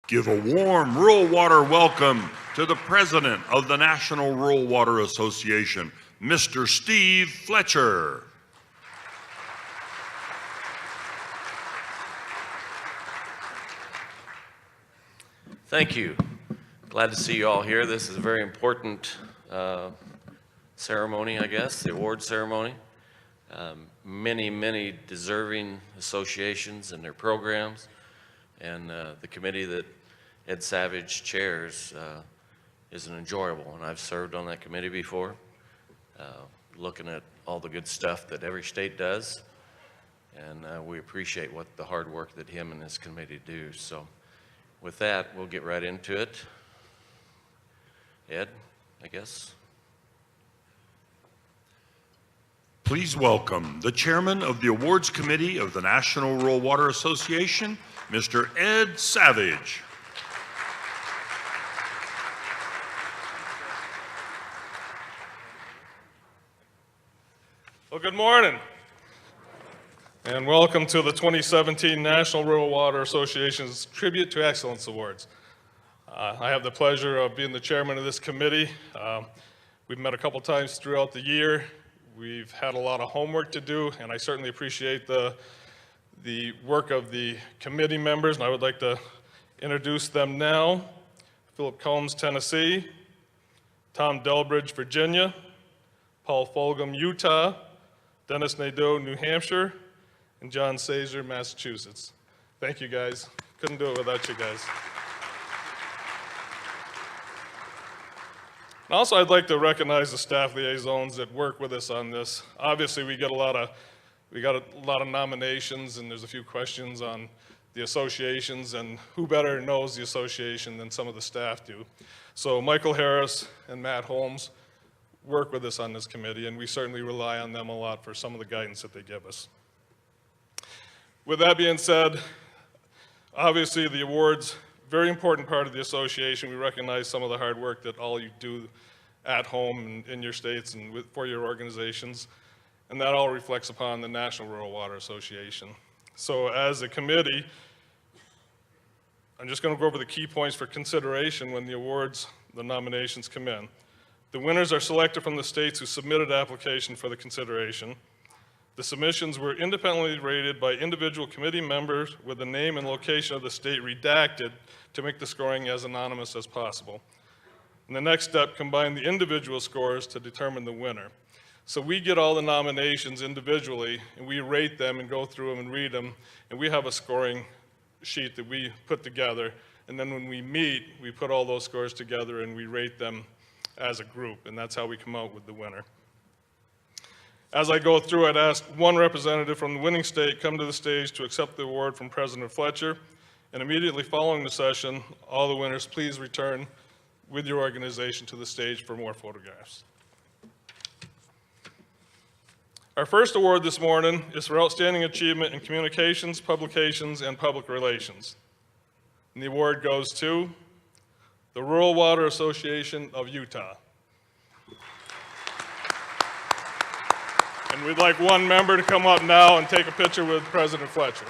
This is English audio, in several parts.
Give a warm rural water welcome to the President of the National Rural Water Association, Mr. Steve Fletcher. Thank you. Glad to see you all here. This is a very important ceremony, I guess, the award ceremony. Many deserving associations and their programs, and the committee that Ed Savage chairs is an enjoyable, and I've served on that committee before, looking at all the good stuff that every state does, and we appreciate what the hard work that him and his committee do. So with that, we'll get right into it. Ed, I guess. Please welcome the chairman of the awards committee of the National Rural Water Association, Mr. Ed Savage. Well, good morning, and welcome to the 2017 National Rural Water Association's Tribute to Excellence Awards. I have the pleasure of being the chairman of this committee. We've met a couple times throughout the year. We've had a lot of homework to do, and I certainly appreciate the work of the committee members, and I would like to introduce them now. Philip Combs, Tennessee; Tom Delbridge, Virginia; Paul Fulgham, Utah; Dennis Nadeau, New Hampshire; and John Sazer, Massachusetts. Thank you, guys. Couldn't do it without you guys. And also, I'd like to recognize the staff liaisons that work with us on this. Obviously, we got a lot of nominations, and there's a few questions on the associations, and who better knows the association than some of the staff do. So Michael Harris and Matt Holmes work with us on this committee, and we certainly rely on them a lot for some of the guidance that they give us. With that being said, obviously the awards, very important part of the association. We recognize some of the hard work that all you do at home and in your states and for your organizations, and that all reflects upon the National Rural Water Association. So as a committee, I'm just going to go over the key points for consideration when the awards, the nominations come in. The winners are selected from the states who submitted application for the consideration. The submissions were independently rated by individual committee members with the name and location of the state redacted to make the scoring as anonymous as possible. And the next step, combine the individual scores to determine the winner. So we get all the nominations individually, and we rate them and go through them and read them, and we have a scoring sheet that we put together. And then when we meet, we put all those scores together and we rate them as a group, and that's how we come out with the winner. As I go through, I'd ask one representative from the winning state come to the stage to accept the award from President Fletcher, and immediately following the session, all the winners please return with your organization to the stage for more photographs. Our first award this morning is for Outstanding Achievement in Communications, Publications, and Public Relations. And the award goes to the Rural Water Association of Utah. And we'd like one member to come up now and take a picture with President Fletcher.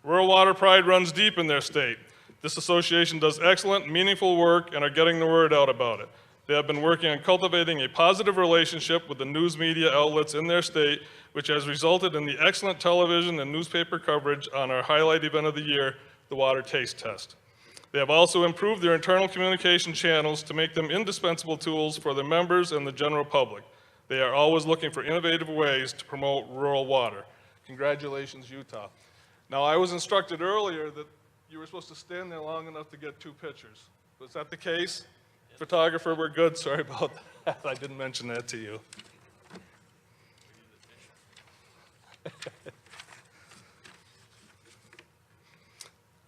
Rural Water pride runs deep in their state. This association does excellent, meaningful work and are getting the word out about it. They have been working on cultivating a positive relationship with the news media outlets in their state, which has resulted in the excellent television and newspaper coverage on our highlight event of the year, the Water Taste Test. They have also improved their internal communication channels to make them indispensable tools for their members and the general public. They are always looking for innovative ways to promote rural water. Congratulations, Utah. Now, I was instructed earlier that you were supposed to stand there long enough to get two pictures. Was that the case? Yep. Photographer, we're good. Sorry about that. I didn't mention that to you.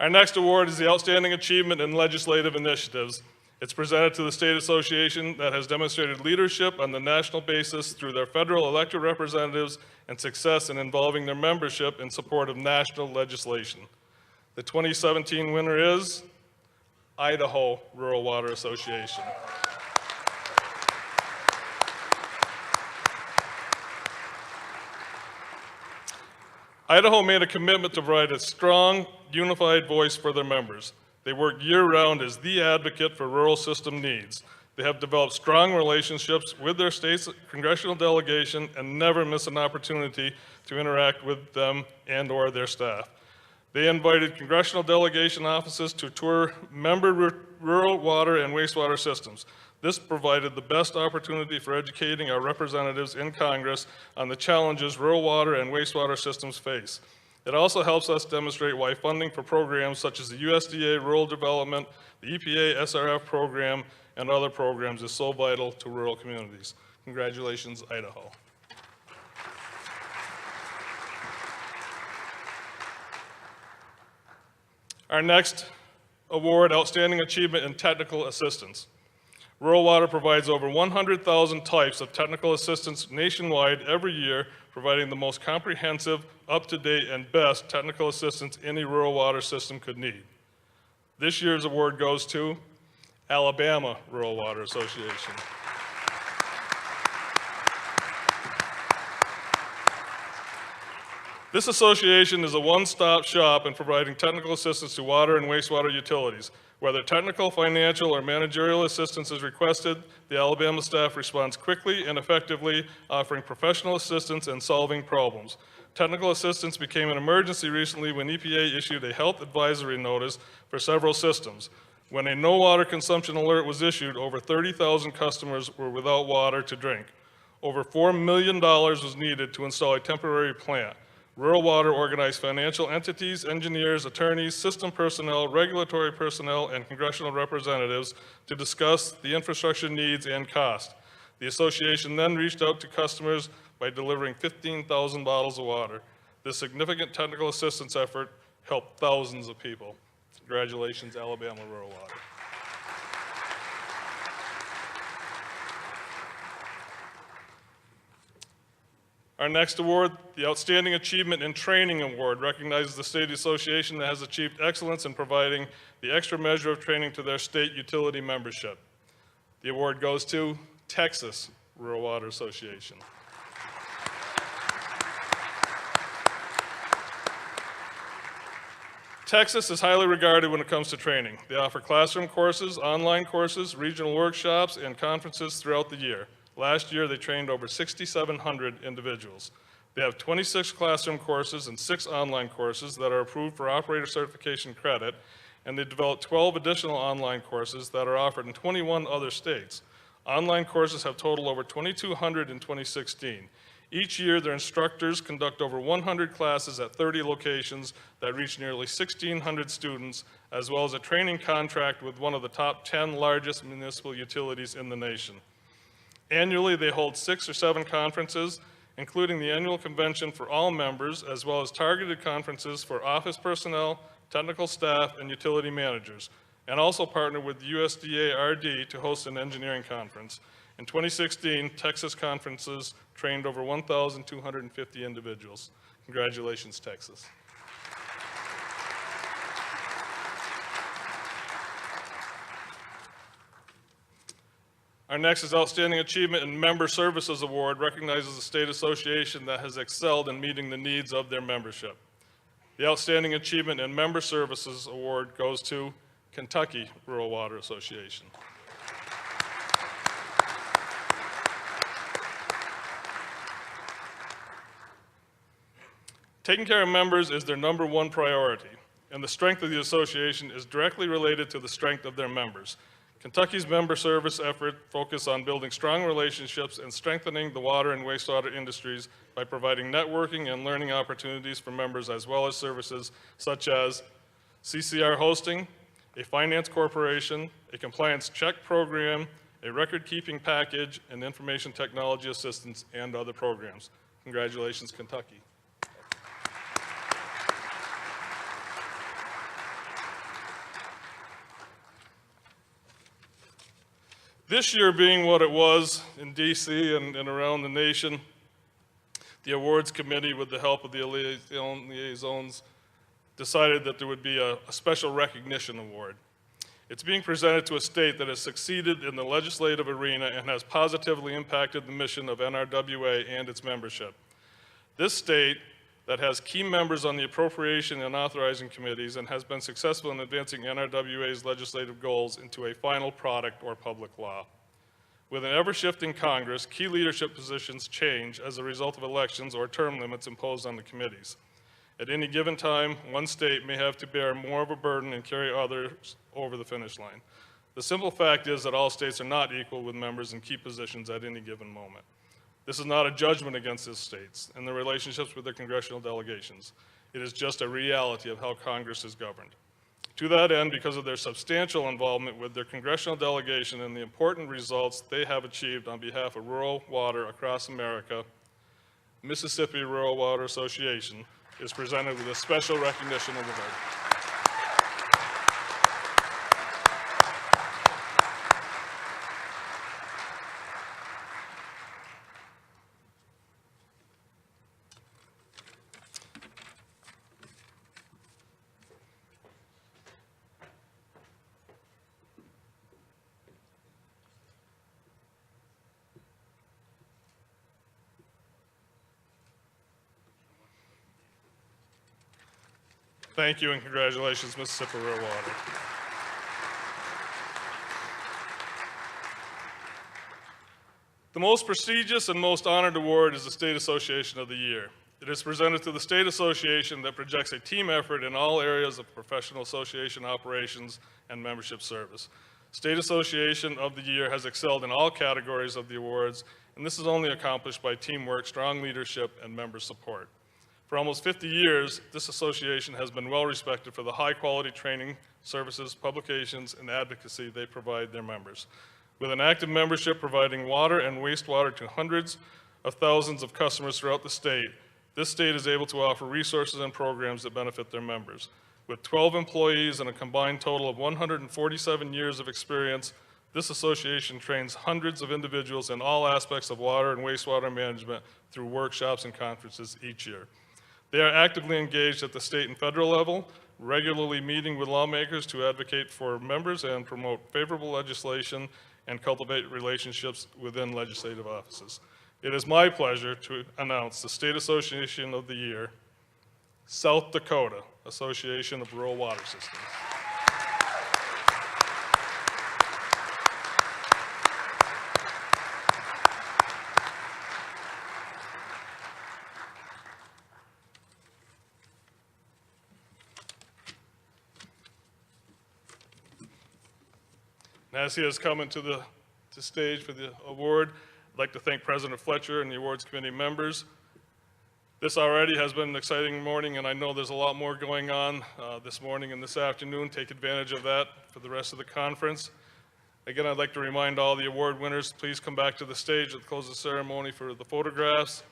Our next award is the Outstanding Achievement in Legislative Initiatives. It's presented to the state association that has demonstrated leadership on the national basis through their federal elected representatives and success in involving their membership in support of national legislation. The 2017 winner is Idaho Rural Water Association. Idaho made a commitment to provide a strong, unified voice for their members. They work year-round as the advocate for rural system needs. They have developed strong relationships with their state's congressional delegation and never miss an opportunity to interact with them and/or their staff. They invited congressional delegation offices to tour member rural water and wastewater systems. This provided the best opportunity for educating our representatives in Congress on the challenges rural water and wastewater systems face. It also helps us demonstrate why funding for programs such as the USDA Rural Development, the EPA SRF program, and other programs is so vital to rural communities. Congratulations, Idaho. Our next award, Outstanding Achievement in Technical Assistance. Rural Water provides over 100,000 types of technical assistance nationwide every year, providing the most comprehensive, up-to-date, and best technical assistance any rural water system could need. This year's award goes to Alabama Rural Water Association. This association is a one-stop shop in providing technical assistance to water and wastewater utilities. Whether technical, financial, or managerial assistance is requested, the Alabama staff responds quickly and effectively, offering professional assistance and solving problems. Technical assistance became an emergency recently when EPA issued a health advisory notice for several systems. When a no water consumption alert was issued, over 30,000 customers were without water to drink. Over $4 million was needed to install a temporary plant. Rural Water organized financial entities, engineers, attorneys, system personnel, regulatory personnel, and congressional representatives to discuss the infrastructure needs and cost. The association then reached out to customers by delivering 15,000 bottles of water. This significant technical assistance effort helped thousands of people. Congratulations, Alabama Rural Water. Our next award, the Outstanding Achievement in Training Award, recognizes the state association that has achieved excellence in providing the extra measure of training to their state utility membership. The award goes to Texas Rural Water Association. Texas is highly regarded when it comes to training. They offer classroom courses, online courses, regional workshops, and conferences throughout the year. Last year, they trained over 6,700 individuals. They have 26 classroom courses and 6 online courses that are approved for operator certification credit, and they developed 12 additional online courses that are offered in 21 other states. Online courses have totaled over 2,200 in 2016. Each year, their instructors conduct over 100 classes at 30 locations that reach nearly 1,600 students, as well as a training contract with one of the top 10 largest municipal utilities in the nation. Annually, they hold 6 or 7 conferences, including the annual convention for all members, as well as targeted conferences for office personnel, technical staff, and utility managers, and also partner with USDA RD to host an engineering conference. In 2016, Texas conferences trained over 1,250 individuals. Congratulations, Texas. Our next is Outstanding Achievement in Member Services Award, recognizes a state association that has excelled in meeting the needs of their membership. The Outstanding Achievement in Member Services Award goes to Kentucky Rural Water Association. Taking care of members is their #1 priority, and the strength of the association is directly related to the strength of their members. Kentucky's member service effort focus on building strong relationships and strengthening the water and wastewater industries by providing networking and learning opportunities for members, as well as services such as CCR hosting, a finance corporation, a compliance check program, a record-keeping package, and information technology assistance, and other programs. Congratulations, Kentucky. This year being what it was in DC and around the nation, the awards committee, with the help of the liaisons, decided that there would be a special recognition award. It's being presented to a state that has succeeded in the legislative arena and has positively impacted the mission of NRWA and its membership. This state that has key members on the appropriation and authorizing committees and has been successful in advancing NRWA's legislative goals into a final product or public law. With an ever-shifting Congress, key leadership positions change as a result of elections or term limits imposed on the committees. At any given time, one state may have to bear more of a burden and carry others over the finish line. The simple fact is that all states are not equal with members in key positions at any given moment. This is not a judgment against the states and their relationships with their congressional delegations. It is just a reality of how Congress is governed. To that end, because of their substantial involvement with their congressional delegation and the important results they have achieved on behalf of rural water across America, Mississippi Rural Water Association is presented with a special recognition award. Thank you and congratulations, Mississippi Rural Water. The most prestigious and most honored award is the State Association of the Year. It is presented to the State Association that projects a team effort in all areas of professional association operations and membership service. State Association of the Year has excelled in all categories of the awards, and this is only accomplished by teamwork, strong leadership, and member support. For almost 50 years, this association has been well respected for the high-quality training, services, publications, and advocacy they provide their members. With an active membership providing water and wastewater to hundreds of thousands of customers throughout the state, this state is able to offer resources and programs that benefit their members. With 12 employees and a combined total of 147 years of experience, this association trains hundreds of individuals in all aspects of water and wastewater management through workshops and conferences each year. They are actively engaged at the state and federal level, regularly meeting with lawmakers to advocate for members and promote favorable legislation and cultivate relationships within legislative offices. It is my pleasure to announce the State Association of the Year, South Dakota Association of Rural Water Systems. As he has come into the stage for the award, I'd like to thank President Fletcher and the awards committee members. This already has been an exciting morning, and I know there's a lot more going on this morning and this afternoon. Take advantage of that for the rest of the conference. Again, I'd like to remind all the award winners, please come back to the stage at the close of the ceremony for the photographs.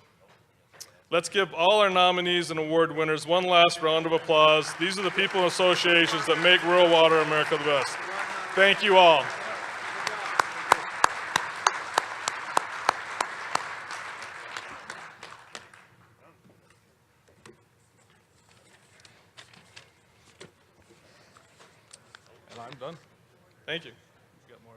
Let's give all our nominees and award winners one last round of applause. These are the people and associations that make rural water America the best. Thank you all. And I'm done. Thank you. You got more?